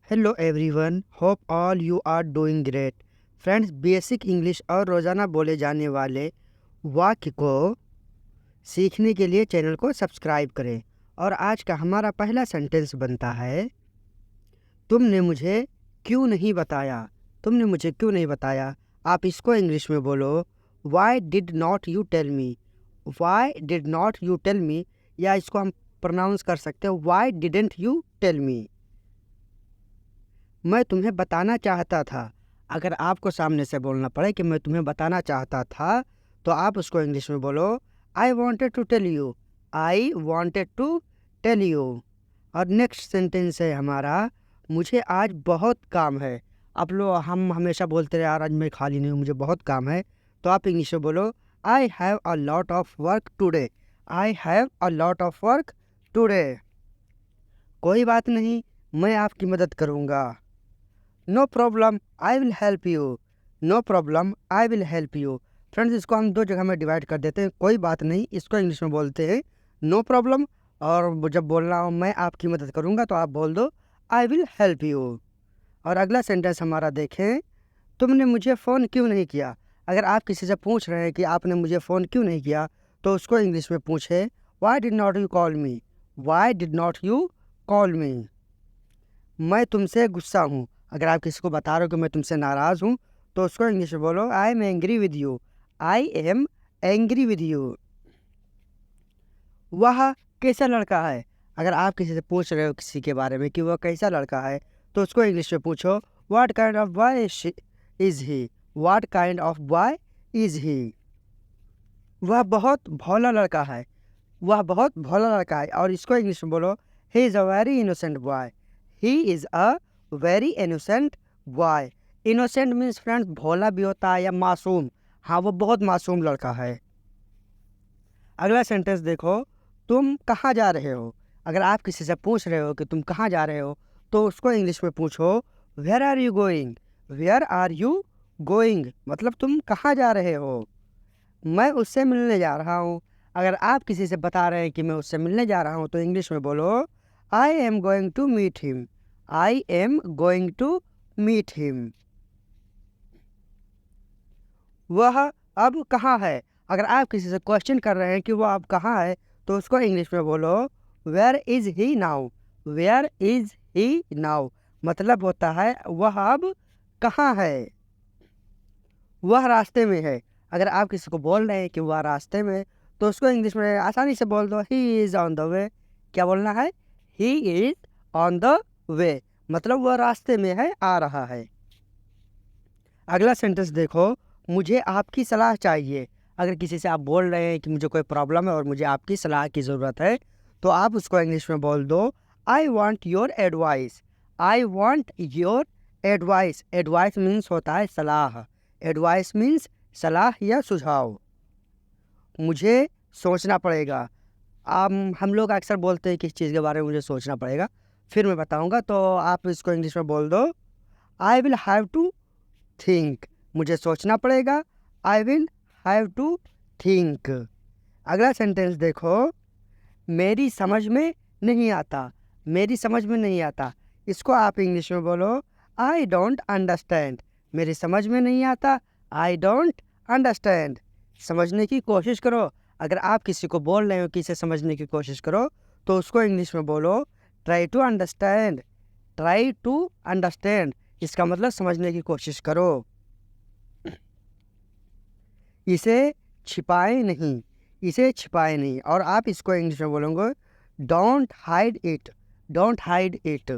Hello everyone, hope all you are doing great. Friends, basic English और रोज़ाना बोले जाने वाले वाक्य को सीखने के लिए चैनल को सब्सक्राइब करें। और आज का हमारा पहला सेंटेंस बनता है, तुमने मुझे क्यों नहीं बताया। तुमने मुझे क्यों नहीं बताया। आप इसको इंग्लिश में बोलो, why did not you tell me. Why did not you tell me, या इसको हम प्रोनाउंस कर सकते हैं, why didn't you tell me. मैं तुम्हें बताना चाहता था। अगर आपको सामने से बोलना पड़े कि मैं तुम्हें बताना चाहता था, तो आप उसको इंग्लिश में बोलो, I wanted to tell you. I wanted to tell you. और नेक्स्ट सेंटेंस है हमारा, मुझे आज बहुत काम है। आप लोग हम हमेशा बोलते रहे, यार आज मैं खाली नहीं हूँ, मुझे बहुत काम है। तो आप इंग्लिश में बोलो, I have a lot of work today. I have a lot of work today. कोई बात नहीं, मैं आपकी मदद करूँगा। No problem, I will help you. No problem, I will help you. Friends, इसको हम दो जगह में डिवाइड कर देते हैं। कोई बात नहीं, इसको इंग्लिश में बोलते हैं नो प्रॉब्लम। और जब बोलना हो मैं आपकी मदद करूंगा, तो आप बोल दो आई विल हेल्प यू। और अगला सेंटेंस हमारा देखें, तुमने मुझे फ़ोन क्यों नहीं किया। अगर आप किसी से पूछ रहे हैं कि आपने मुझे फ़ोन क्यों नहीं किया, तो उसको इंग्लिश में पूछे, Y did not you call me. Why did not you call मी। मैं तुमसे गुस्सा हूँ। अगर आप किसी को बता रहे हो कि मैं तुमसे नाराज़ हूँ, तो उसको इंग्लिश में बोलो, I am angry with you. I am angry with you. वह कैसा लड़का है। अगर आप किसी से पूछ रहे हो किसी के बारे में कि वह कैसा लड़का है, तो उसको इंग्लिश में पूछो, what kind of boy is he. What kind of boy is he. वह बहुत भोला लड़का है। वह बहुत भोला लड़का है। और इसको इंग्लिश में बोलो, he is a very innocent boy. He is a very innocent boy. Innocent means friends भोला भी होता है या मासूम। हाँ, वो बहुत मासूम लड़का है। अगला सेंटेंस देखो, तुम कहाँ जा रहे हो। अगर आप किसी से पूछ रहे हो कि तुम कहाँ जा रहे हो, तो उसको इंग्लिश में पूछो, where are you going. Where are you going, मतलब तुम कहाँ जा रहे हो। मैं उससे मिलने जा रहा हूँ। अगर आप किसी से बता रहे हैं कि मैं उससे मिलने जा रहा हूँ, तो इंग्लिश में बोलो, I am going to meet him. I am going to meet him. वह अब कहाँ है। अगर आप किसी से क्वेश्चन कर रहे हैं कि वह अब कहाँ है, तो उसको इंग्लिश में बोलो, where is he now. Where is he now, मतलब होता है वह अब कहाँ है। वह रास्ते में है। अगर आप किसी को बोल रहे हैं कि वह रास्ते में है, तो उसको इंग्लिश में आसानी से बोल दो, he is on the way. क्या बोलना है, he is on the way, मतलब वह रास्ते में है, आ रहा है। अगला सेंटेंस देखो, मुझे आपकी सलाह चाहिए। अगर किसी से आप बोल रहे हैं कि मुझे कोई प्रॉब्लम है और मुझे आपकी सलाह की ज़रूरत है, तो आप उसको इंग्लिश में बोल दो, I want your advice. I want your advice. Advice means होता है सलाह। एडवाइस मीन्स सलाह या सुझाव। मुझे सोचना पड़ेगा। हम लोग अक्सर बोलते हैं कि इस चीज़ के बारे में मुझे सोचना पड़ेगा, फिर मैं बताऊंगा। तो आप इसको इंग्लिश में बोल दो, I will have to think. मुझे सोचना पड़ेगा, I will have to think. अगला सेंटेंस देखो, मेरी समझ में नहीं आता। मेरी समझ में नहीं आता, इसको आप इंग्लिश में बोलो, आई डोंट अंडरस्टैंड। मेरी समझ में नहीं आता, आई डोंट अंडरस्टैंड। समझने की कोशिश करो। अगर आप किसी को बोल रहे हो कि इसे समझने की कोशिश करो, तो उसको इंग्लिश में बोलो, try to understand. Try to understand, इसका मतलब समझने की कोशिश करो। इसे छिपाए नहीं। इसे छिपाए नहीं। और आप इसको इंग्लिश में बोलोगे, don't hide it. Don't hide it,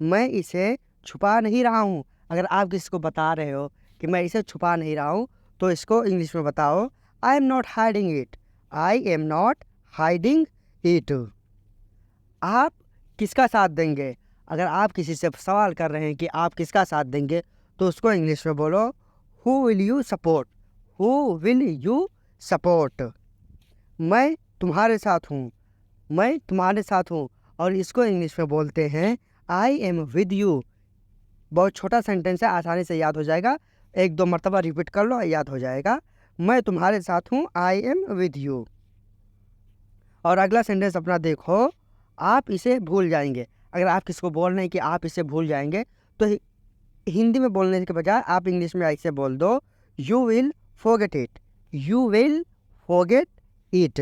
मैं इसे छुपा नहीं रहा हूँ। अगर आप किसी को बता रहे हो कि मैं इसे छुपा नहीं रहा हूँ, तो इसको इंग्लिश में बताओ, I am not hiding it. I am not hiding it. आप किसका साथ देंगे। अगर आप किसी से सवाल कर रहे हैं कि आप किसका साथ देंगे, तो उसको इंग्लिश में बोलो, who will you support. Who will you support, मैं तुम्हारे साथ हूँ। मैं तुम्हारे साथ हूँ। और इसको इंग्लिश में बोलते हैं, आई एम विद यू। बहुत छोटा सेंटेंस है, आसानी से याद हो जाएगा। एक दो मरतबा रिपीट कर लो, याद हो जाएगा। मैं तुम्हारे साथ हूँ, आई एम विद यू। और अगला सेंटेंस अपना देखो, आप इसे भूल जाएंगे। अगर आप किसी को बोल रहे हैं कि आप इसे भूल जाएंगे, तो हिंदी में बोलने के बजाय आप इंग्लिश में ऐसे बोल दो, you will forget it, you will forget it.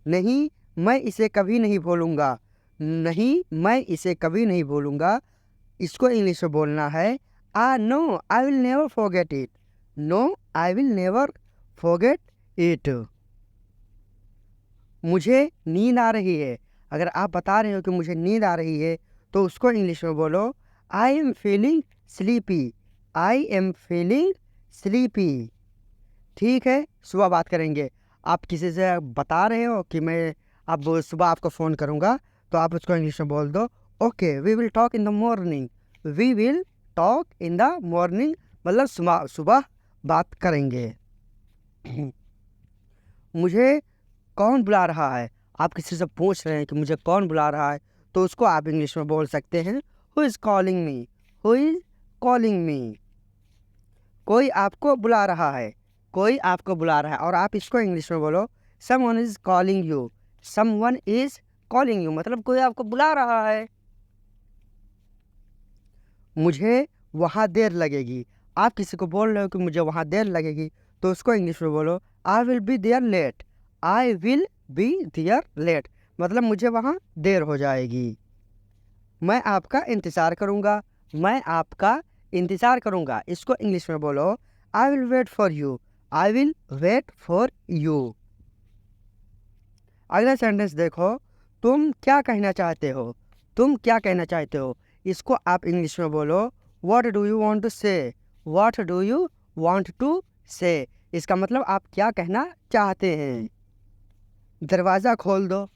नहीं, मैं इसे कभी नहीं भूलूंगा, नहीं, मैं इसे कभी नहीं भूलूंगा। इसको इंग्लिश में बोलना है, no I will never forget it, no I will never forget it. मुझे नींद आ रही है, अगर आप बता रहे हो कि मुझे नींद आ रही है, तो उसको इंग्लिश में बोलो, I am feeling sleepy, I am feeling sleepy. ठीक है, सुबह बात करेंगे। आप किसी से बता रहे हो कि मैं अब सुबह आपको फ़ोन करूँगा, तो आप उसको इंग्लिश में बोल दो, okay we will talk in the morning, we will talk in the morning, मतलब सुबह बात करेंगे। मुझे कौन बुला रहा है, आप किसी से पूछ रहे हैं कि मुझे कौन बुला रहा है, तो उसको आप इंग्लिश में बोल सकते हैं, who is calling me, who is calling me. कोई आपको बुला रहा है, कोई आपको बुला रहा है, और आप इसको इंग्लिश में बोलो, someone is calling you, someone is calling you, मतलब कोई आपको बुला रहा है। मुझे वहाँ देर लगेगी, आप किसी को बोल रहे हो कि मुझे वहाँ देर लगेगी, तो उसको इंग्लिश में बोलो, I will be there late, I will be there late, मतलब मुझे वहाँ देर हो जाएगी। मैं आपका इंतज़ार करूँगा, मैं आपका इंतज़ार करूँगा, इसको इंग्लिश में बोलो, I will wait for you, I will wait for you. अगला सेंटेंस देखो, तुम क्या कहना चाहते हो, तुम क्या कहना चाहते हो, इसको आप इंग्लिश में बोलो, what do you want to say, what do you want to say, इसका मतलब आप क्या कहना चाहते हैं। दरवाज़ा खोल दो,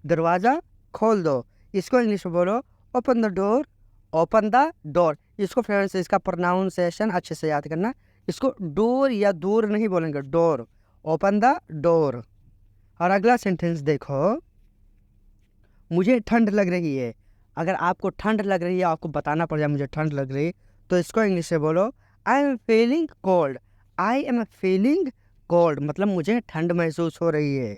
दरवाज़ा खोल दो, इसको इंग्लिश में बोलो, open the door, open the door. इसको फ्रेंड्स इसका प्रोनाउंसिएशन अच्छे से याद करना, इसको डोर या दूर नहीं बोलेंगे, डोर, ओपन द डोर। और अगला सेंटेंस देखो, मुझे ठंड लग रही है, अगर आपको ठंड लग रही है, आपको बताना पड़ जाए मुझे ठंड लग रही है, तो इसको इंग्लिश में बोलो, I am feeling cold, I am feeling cold, मतलब मुझे ठंड महसूस हो रही है।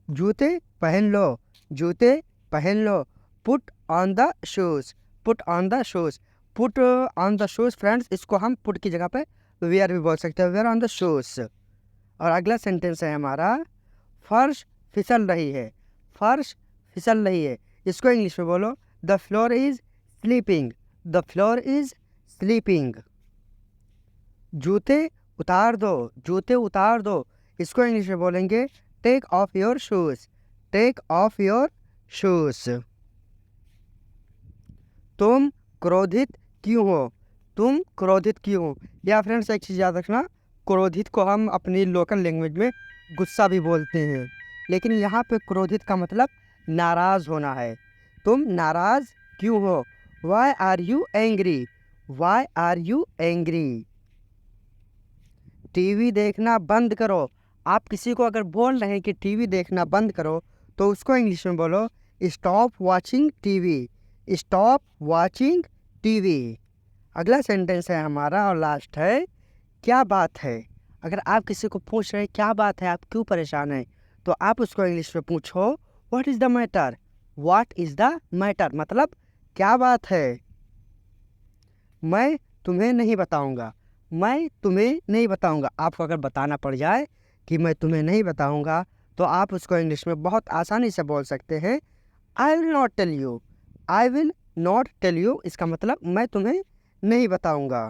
जूते पहन लो, जूते पहन लो, put on the shoes, put on the shoes, put on the shoes friends, इसको हम पुट की जगह पे वेयर भी बोल सकते हैं, वेयर ऑन द शूज़। और अगला सेंटेंस है हमारा, फर्श फिसल रही है, फर्श फिसल रही है, इसको इंग्लिश में बोलो, the floor is sleeping, the floor is sleeping. जूते उतार दो, जूते उतार दो, इसको इंग्लिश में बोलेंगे, take off your shoes, take off your shoes. तुम क्रोधित क्यों हो, तुम क्रोधित क्यों हो, या फ्रेंड्स एक चीज़ याद रखना, क्रोधित को हम अपनी लोकल लैंग्वेज में गुस्सा भी बोलते हैं, लेकिन यहाँ पे क्रोधित का मतलब नाराज़ होना है। तुम नाराज़ क्यों हो, why are you angry, why are you angry. TV देखना बंद करो, आप किसी को अगर बोल रहे हैं कि टीवी देखना बंद करो, तो उसको इंग्लिश में बोलो, stop watching TV, stop watching TV. अगला सेंटेंस है हमारा और लास्ट है, क्या बात है, अगर आप किसी को पूछ रहे हैं क्या बात है, आप क्यों परेशान हैं, तो आप उसको इंग्लिश में पूछो, what is the matter, what is the matter, मतलब क्या बात है। मैं तुम्हें नहीं बताऊंगा, मैं तुम्हें नहीं बताऊंगा, आपको अगर बताना पड़ जाए कि मैं तुम्हें नहीं बताऊंगा, तो आप उसको इंग्लिश में बहुत आसानी से बोल सकते हैं, I will not tell you, I will not tell you, इसका मतलब मैं तुम्हें नहीं बताऊंगा।